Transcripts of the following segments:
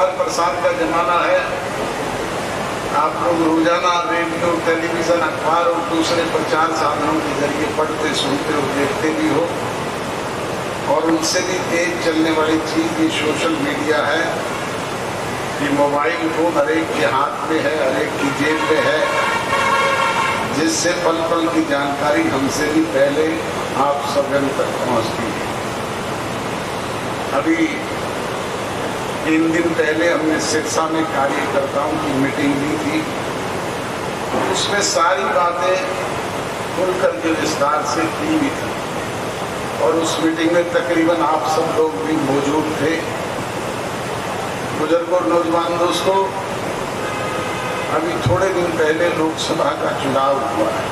Mobile प्रसार का जमाना है। आप लोग रोजाना रेडियो, टेलीविजन, अखबार और दूसरे प्रचार साधनों के जरिए पढ़ते, सुनते और देखते भी हो। और उनसे भी तेज चलने वाली चीज ये सोशल मीडिया है। ये मोबाइल फोन हर एक के हाथ में है, हर एक की जेब में है, जिससे पल पल की जानकारी हमसे भी पहले आप सभी तक पहुंचती है। अभी 3 दिन पहले हमने सिरसा में कार्यकर्ताओं की मीटिंग ली थी। उसमें सारी बातें खुलकर के विस्तार से की भी थी और उस मीटिंग में तकरीबन आप सब लोग भी मौजूद थे। बुजुर्गों और नौजवान दोस्तों, अभी थोड़े दिन पहले लोकसभा का चुनाव हुआ है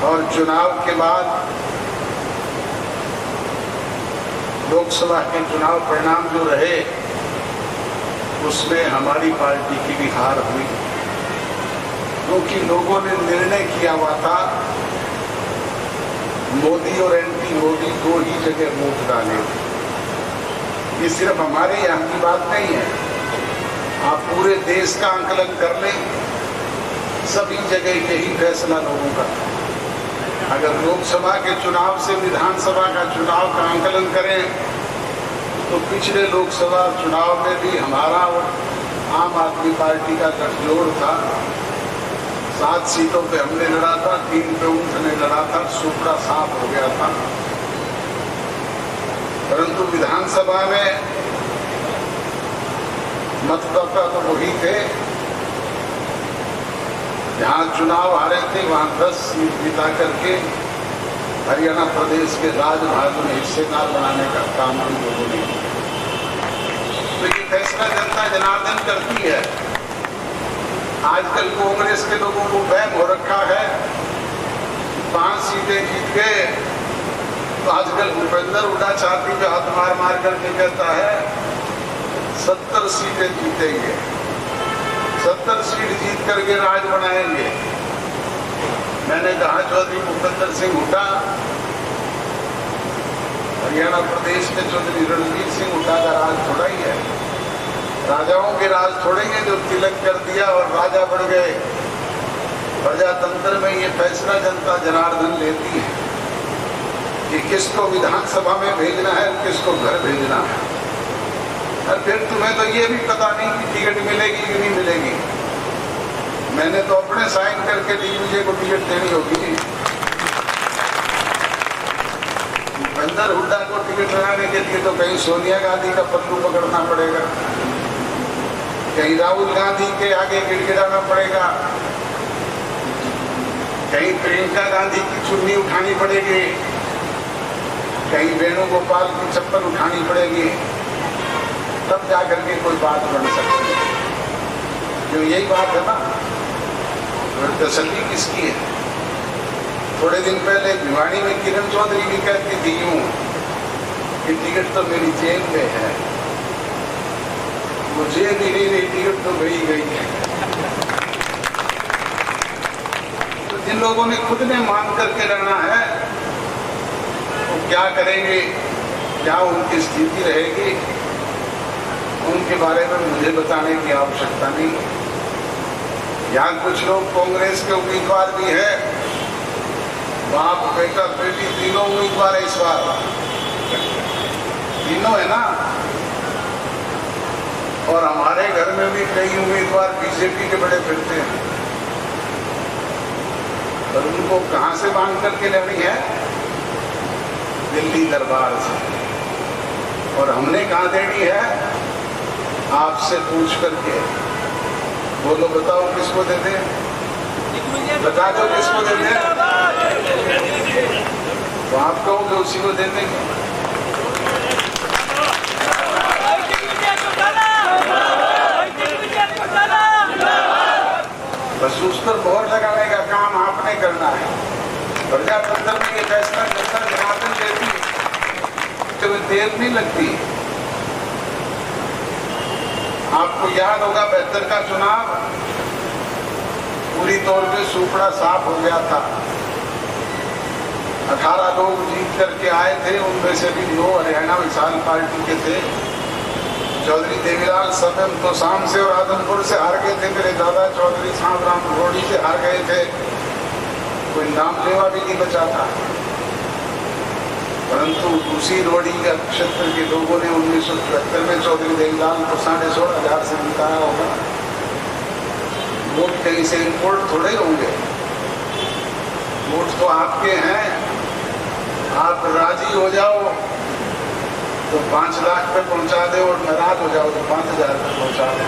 और चुनाव के बाद लोकसभा के चुनाव परिणाम जो रहे उसमें हमारी पार्टी की भी हार हुई, क्योंकि लोगों ने निर्णय किया हुआ था मोदी और एंटी मोदी 2 ही जगह वोट डाले। ये सिर्फ हमारे यहाँ की बात नहीं है, आप पूरे देश का आंकलन कर लें, सभी जगह यही फैसला लोगों का। अगर लोकसभा के चुनाव से विधानसभा का चुनाव का आंकलन करें तो पिछले लोकसभा चुनाव में भी हमारा और आम आदमी पार्टी का गठजोड़ था। 7 सीटों पे हमने लड़ा था, 3 पे उन्होंने लड़ा था, सूपड़ा साफ हो गया था। परंतु विधानसभा में मतदाता तो वही थे, जहां चुनाव हारे थे वहां 10 सीट जिता करके हरियाणा प्रदेश के राजभाग में हिस्सेदार बनाने का काम हम लोगों ने किया। तो ये फैसला जनता जनार्दन करती है। आजकल कांग्रेस के लोगों को वहम हो रखा है 5 सीटें जीत गए, तो आजकल भूपेंद्र हुड्डा छाती पे हाथ मार मार करके कहता है 70 सीटें जीतेंगे, 70 सीट जीत करके राज बनाएंगे। मैंने कहा चौधरी भूपेंद्र सिंह हुड्डा, हरियाणा प्रदेश में चौधरी रणजीत सिंह हुड्डा का राज थोड़ा ही है, राजाओं के राज थोड़े ही जो तिलक कर दिया और राजा बढ़ गए। प्रजातंत्र में ये फैसला जनता जनार्दन लेती है कि किसको विधानसभा में भेजना है, किसको घर भेजना है। और फिर तुम्हें तो ये भी पता नहीं कि टिकट मिलेगी कि नहीं मिलेगी। मैंने तो अपने साइन करके दिग्विजय को टिकट देनी होगी। भूपेंद्र हुड्डा को टिकट लगाने के लिए तो कहीं सोनिया गांधी का पल्लू पकड़ना पड़ेगा, कहीं राहुल गांधी के आगे गिड़गिड़ाना पड़ेगा, कहीं प्रियंका गांधी की चुन्नी उठानी पड़ेगी, कहीं वेणुगोपाल की चप्पल उठानी पड़ेगी, तब जाकर के कोई बात बन सकती है। जो यही बात है ना, तसल्ली किसकी है? थोड़े दिन पहले भिवानी में किरण चौधरी भी कहती थी यूं कि टिकट तो मेरी जेब में है, वो जेब ही नहीं रही, टिकट तो गई गई है। तो जिन लोगों ने खुद ने मांग करके रहना है वो क्या करेंगे, क्या उनकी स्थिति रहेगी, उनके बारे में मुझे बताने की आवश्यकता नहीं। यहाँ कुछ लोग कांग्रेस के उम्मीदवार भी हैं, बाप बेटा बेटी तीनों उम्मीदवार है इस बार, तीनों है ना। और हमारे घर में भी कई उम्मीदवार बीजेपी के बड़े फिरते हैं, पर उनको कहां से बांध करके लेनी है? दिल्ली दरबार से। और हमने कहां देनी है? आपसे पूछ करके। बोलो, बताओ किसको देते हैं? बता दो किसको देते हैं? तो आप कहोगे उसी को देते हैं। बस उस पर मोहर लगाने का काम आपने करना है। प्रजातंत्र में ये फैसला जनता जनार्दन लेती है, तो देर नहीं लगती। आपको याद होगा 72 का चुनाव पूरी तौर पे सूपड़ा साफ हो गया था। 18 लोग जीत करके आए थे, उनमें से भी 9 हरियाणा विशाल पार्टी के थे चौधरी देवीलाल सबम तो शाम से और आदमपुर से हार गए थे, मेरे दादा चौधरी सांवराम रोडी से हार गए थे, कोई नाम लेवा भी नहीं बचा था। परंतु उसी रोडी का क्षेत्र के लोगों ने 1973 में चौधरी देवीलाल को 16,500 से जिताया होगा। वोट कहीं से इम्पोर्ट थोड़े होंगे, वोट तो आपके हैं। आप राजी हो जाओ तो 5 लाख पे पहुंचा दे और नाराज हो जाओ तो 5,000 पे पहुंचा दे।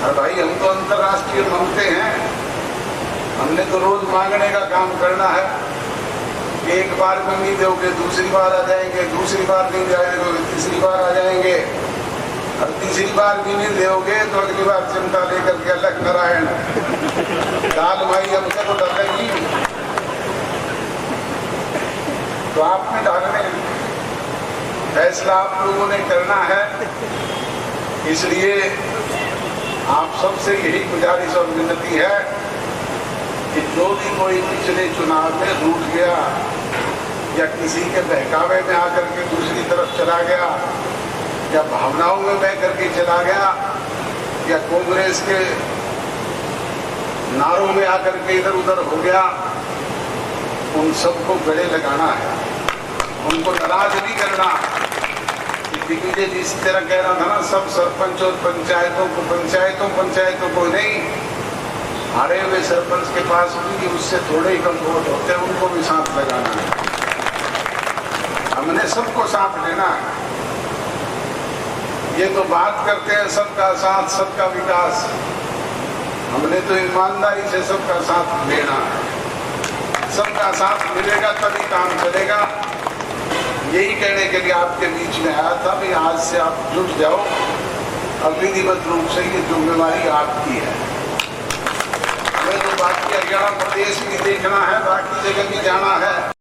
और भाई हम तो अंतर्राष्ट्रीय मांगते हैं, हमने तो रोज मांगने का काम करना है। एक बार में नहीं दोगे दूसरी बार आ जाएंगे, दूसरी बार नहीं जाएंगे तीसरी बार आ जाएंगे, और तीसरी बार भी नहीं दोगे तो अगली बार चिमटा लेकर के अलग नारायण दाल भाई हमसे तो डरेगी। तो आपने डालने फैसला आप लोगों ने करना है। इसलिए आप सबसे यही गुजारिश और विनती है कि जो भी कोई पिछले चुनाव में रूठ गया या किसी के बहकावे में आकर के दूसरी तरफ चला गया या भावनाओं में बह करके चला गया या कांग्रेस के नारों में आकर के इधर उधर हो गया, उन सबको गले लगाना है, उनको नाराज नहीं करना। दिग्विजय जी इस तरह कह रहा था ना, सब सरपंच और पंचायतों को नहीं, हारे हुए सरपंच के पास भी उससे थोड़े ही कम वोट होते हैं, उनको भी साथ लगाना है। हमने सबको साथ लेना है। ये तो बात करते हैं सबका साथ सबका विकास, हमने तो ईमानदारी से सबका साथ लेना है। सबका साथ मिलेगा तभी काम चलेगा। यही कहने के लिए आपके बीच में आया था भी आज से आप जुट जाओ, अब विधिवत रूप से ये जिम्मेवारी आपकी है। हमें तो बाकी हरियाणा प्रदेश भी देखना है, बाकी जगह भी जाना है।